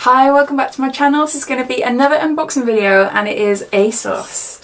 Hi, welcome back to my channel. This is going to be another unboxing video and it is Asos.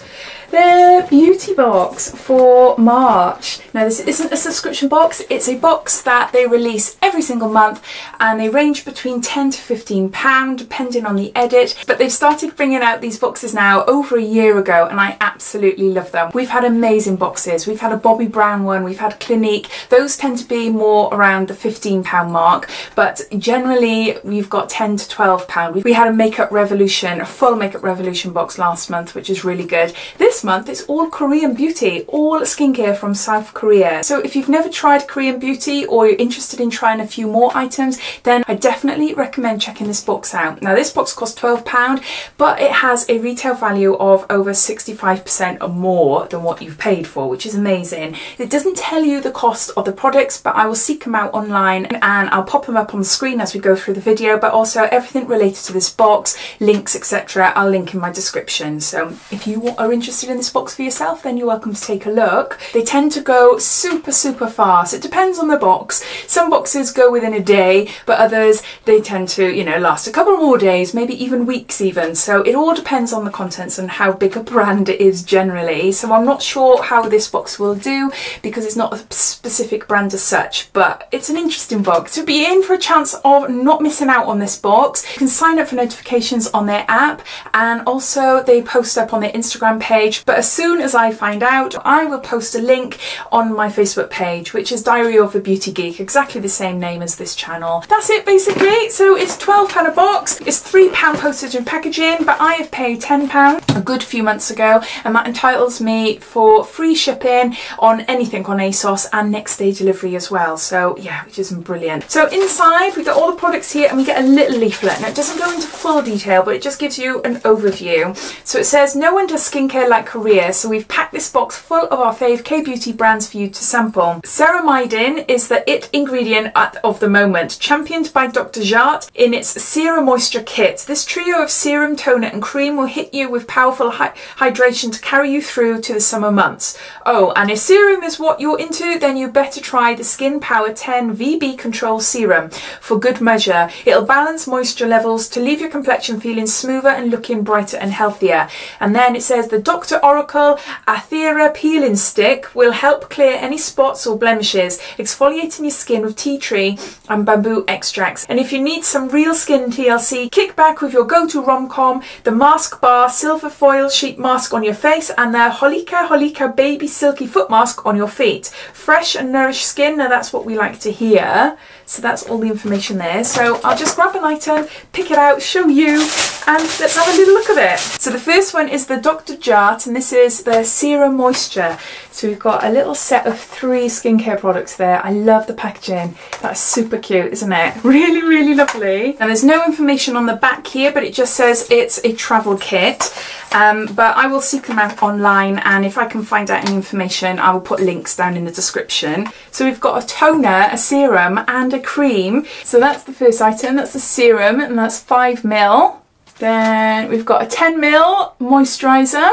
Their beauty box for March. Now this isn't a subscription box, it's a box that they release every single month and they range between £10 to £15 depending on the edit, but they've started bringing out these boxes now over a year ago and I absolutely love them. We've had amazing boxes. We've had a Bobbi Brown one, we've had Clinique. Those tend to be more around the £15 mark, but generally we've got £10 to £12. We had a Makeup Revolution, a full Makeup Revolution box last month, which is really good. This month it's all Korean beauty, all skincare from South Korea. So if you've never tried Korean beauty or you're interested in trying a few more items, then I definitely recommend checking this box out. Now this box costs £12, but it has a retail value of over 65% or more than what you've paid for, which is amazing. It doesn't tell you the cost of the products, but I will seek them out online and I'll pop them up on the screen as we go through the video, but also everything related to this box, links, etc. I'll link in my description. So if you are interested in this box for yourself, then you're welcome to take a look. They tend to go super fast. It depends on the box. Some boxes go within a day, but others they tend to, you know, last a couple more days, maybe even weeks even. So it all depends on the contents and how big a brand it is generally. So I'm not sure how this box will do because it's not a specific brand as such, but it's an interesting box. To be in for a chance of not missing out on this box, you can sign up for notifications on their app and also they post up on their Instagram page. But as soon as I find out, I will post a link on my Facebook page, which is Diaryofabeautygeek, exactly the same name as this channel. That's it basically. So it's £12 a box, it's £3 postage and packaging, but I have paid £10 a good few months ago and that entitles me for free shipping on anything on Asos and next day delivery as well. So yeah, which is brilliant. So inside we got all the products here and we get a little leaflet. Now it doesn't go into full detail, but it just gives you an overview. So it says, no one does skincare like Korea, so we've packed this box full of our fave K-beauty brands for you to sample. Serum Moisture is the it ingredient of the moment, championed by Dr. Jart in its Serum Moisture kit. This trio of serum, toner and cream will hit you with powerful hydration to carry you through to the summer months. Oh, and if serum is what you're into, then you better try the Skin Power 10 VB Control Serum for good measure. It'll balance moisture levels to leave your complexion feeling smoother and looking brighter and healthier. And then it says the Dr. Oracle Athera Peeling Stick will help clear any spots or blemishes, exfoliating your skin with tea tree and bamboo extracts. And if you need some real skin TLC, kick back with your go-to rom-com, the Masque Bar Silver Foil Sheet Mask on your face and the Holika Baby Silky Foot Mask on your feet. Fresh and nourished skin, now that's what we like to hear. So that's all the information there. So I'll just grab an item, pick it out, show you, and let's have a little look at it. So the first one is the Dr. Jart, and this is the Serum Moisture. So we've got a little set of 3 skincare products there. I love the packaging. That's super cute, isn't it? Really lovely. And there's no information on the back here, but it just says it's a travel kit. But I will seek them out online, and if I can find out any information, I will put links down in the description. So we've got a toner, a serum, and a cream. So that's the first item. That's the serum, and that's 5ml. Then we've got a 10ml moisturiser,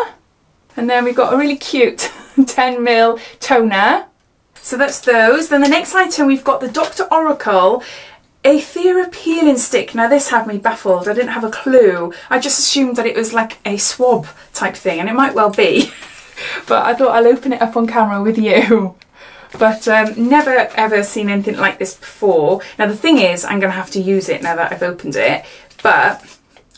and then we've got a really cute 10ml toner. So that's those. Then the next item we've got the Dr. Oracle Athera Peeling Stick. Now this had me baffled. I didn't have a clue. I just assumed that it was like a swab type thing, and it might well be. But I thought I'll open it up on camera with you. But never ever seen anything like this before. Now the thing is, I'm going to have to use it now that I've opened it, but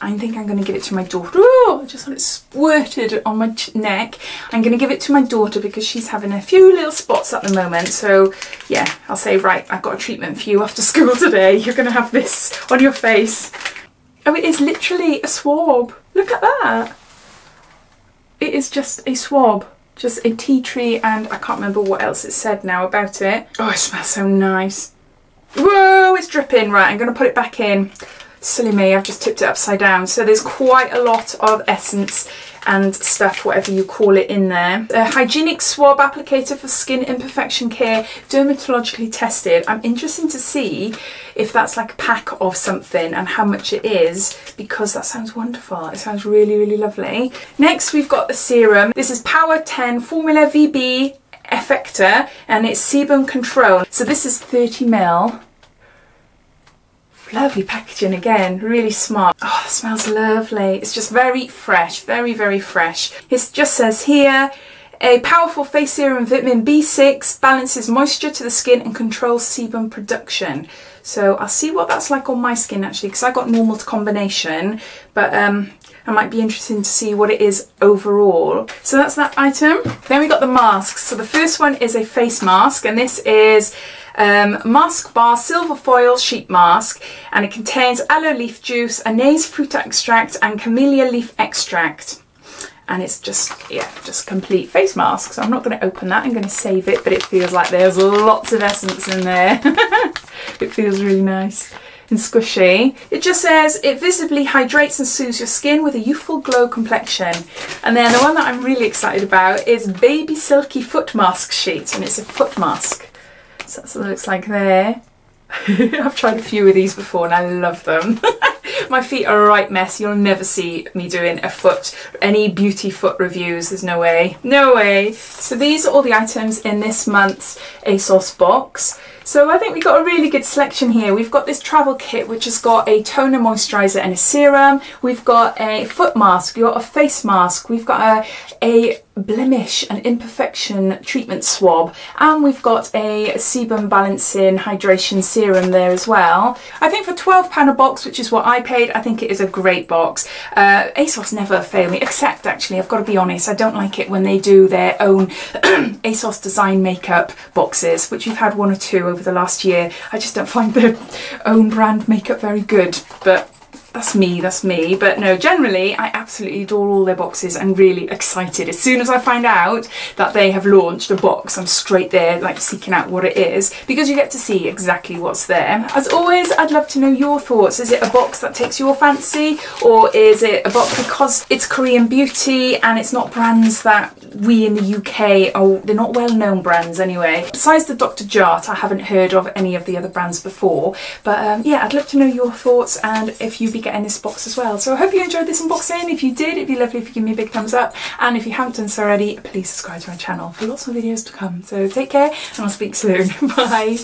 I think I'm going to give it to my daughter. Oh, I just had it squirted on my neck. I'm going to give it to my daughter because she's having a few little spots at the moment. So yeah, I'll say, right, I've got a treatment for you after school today. You're going to have this on your face. Oh, it is literally a swab. Look at that. It is just a swab. Just a tea tree, and I can't remember what else it said now about it. Oh, it smells so nice. Whoa, it's dripping. Right, I'm going to put it back in. Silly me, I've just tipped it upside down. So there's quite a lot of essence and stuff, whatever you call it, in there. A hygienic swab applicator for skin imperfection care, dermatologically tested. I'm interested to see if that's like a pack of something and how much it is, because that sounds wonderful. It sounds really lovely. Next we've got the serum. This is Power 10 Formula VB Effector and it's sebum control. So this is 30ml. Lovely packaging again, really smart. Oh, it smells lovely. It's just very fresh, very, very fresh. It just says here, a powerful face serum, vitamin B6, balances moisture to the skin and controls sebum production. So I'll see what that's like on my skin actually, because I got normal to combination, but I might be interested to see what it is overall. So that's that item. Then we got the masks. So the first one is a face mask, and this is Masque Bar Silver Foil Sheet Mask, and it contains aloe leaf juice, anise fruit extract and camellia leaf extract. And it's just, yeah, just complete face mask. So I'm not going to open that, I'm going to save it, but it feels like there's lots of essence in there. It feels really nice and squishy. It just says, it visibly hydrates and soothes your skin with a youthful glow complexion. And then the one that I'm really excited about is Baby Silky Foot Mask Sheet, and it's a foot mask. So that's what it looks like there. I've tried a few of these before and I love them. My feet are a right mess. You'll never see me doing any beauty foot reviews. There's no way. No way. So these are all the items in this month's ASOS box. So I think we've got a really good selection here. We've got this travel kit which has got a toner, moisturiser and a serum. We've got a foot mask, we've got a face mask, we've got a blemish and imperfection treatment swab, and we've got a sebum balancing hydration serum there as well. I think for £12 a box, which is what I paid, I think it is a great box. ASOS never fail me, except actually I've got to be honest, I don't like it when they do their own ASOS design makeup boxes, which we've had one or two over the last year. I just don't find their own brand makeup very good, but that's me. But no, generally I absolutely adore all their boxes. I'm really excited. As soon as I find out that they have launched a box, I'm straight there like seeking out what it is, because you get to see exactly what's there. As always, I'd love to know your thoughts. Is it a box that takes your fancy, or is it a box because it's Korean beauty and it's not brands that we in the UK, they're not well-known brands anyway. Besides the Dr. Jart, I haven't heard of any of the other brands before, but yeah, I'd love to know your thoughts and if you'd be getting this box as well. So I hope you enjoyed this unboxing. If you did, it'd be lovely if you give me a big thumbs up, and if you haven't done so already, please subscribe to my channel for lots more videos to come. So take care and I'll speak soon. Bye.